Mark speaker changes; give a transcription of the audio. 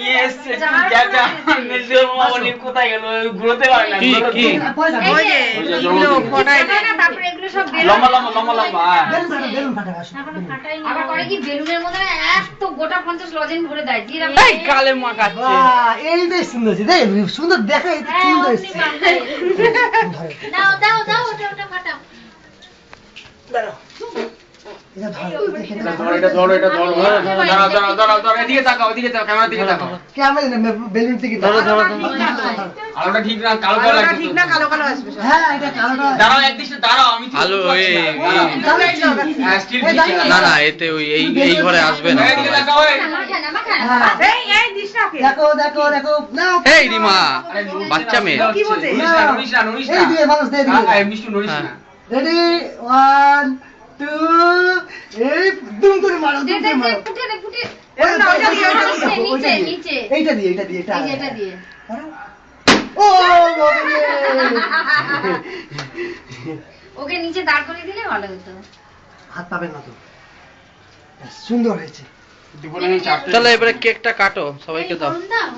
Speaker 1: নিয়ে এসেছে কোথায় গেল ঘুরোতে পারে না লম্বা লম্বা লম্বা লম্বা
Speaker 2: আবার করে কি বেলুনের মধ্যে এত গোটা 50 লজেন ভরে দেয় দিয়ে
Speaker 3: এই গালে মাখাচ্ছে
Speaker 4: এইটাই সুন্দর রে সুন্দর দেখা এটা সুন্দর এসেছে
Speaker 2: দাও দাও দাও ওটা ফাটাও
Speaker 4: দাঁড়াও এটা
Speaker 1: ধরো এটা ধরো দাঁড়াও এদিকে তাকাও ক্যামেরার দিকে তাকাও
Speaker 4: ক্যামেরা বেলুন থেকে
Speaker 3: ধরো
Speaker 1: আলোটা ঠিক না কালো কালো লাগছে
Speaker 5: ঠিক না কালো কালো আসবে
Speaker 4: হ্যাঁ এটা কালোটা
Speaker 1: দাঁড়াও একদিকে দাঁড়াও আমি
Speaker 3: আলো
Speaker 1: স্টিল
Speaker 3: না না এতে ওই এই ঘরে আসবে না
Speaker 1: এদিকে তাকাও
Speaker 5: এই দিশাকে
Speaker 4: দেখো না
Speaker 3: এই রিমা বাচ্চা মেয়ে
Speaker 1: নুরিশ না
Speaker 4: এই দিয়ে মানুষ দে দিয়ে
Speaker 1: মিষ্টি নুরিশ না
Speaker 4: রেডি 1 2 এই দুম করে মারো দুম করে মারো
Speaker 2: ফুটে নিচে
Speaker 4: এইটা দিয়ে
Speaker 2: এটা দিয়ে
Speaker 4: ও বাবা
Speaker 2: ওকে নিচে দাঁড় করে দিলে ভালো হতো
Speaker 4: হাত পাবেন না তো সুন্দর হয়েছে
Speaker 1: দুপুরে 4টা
Speaker 3: তাহলে এবারে কেকটা কাটো সবাইকে দাও
Speaker 2: দাও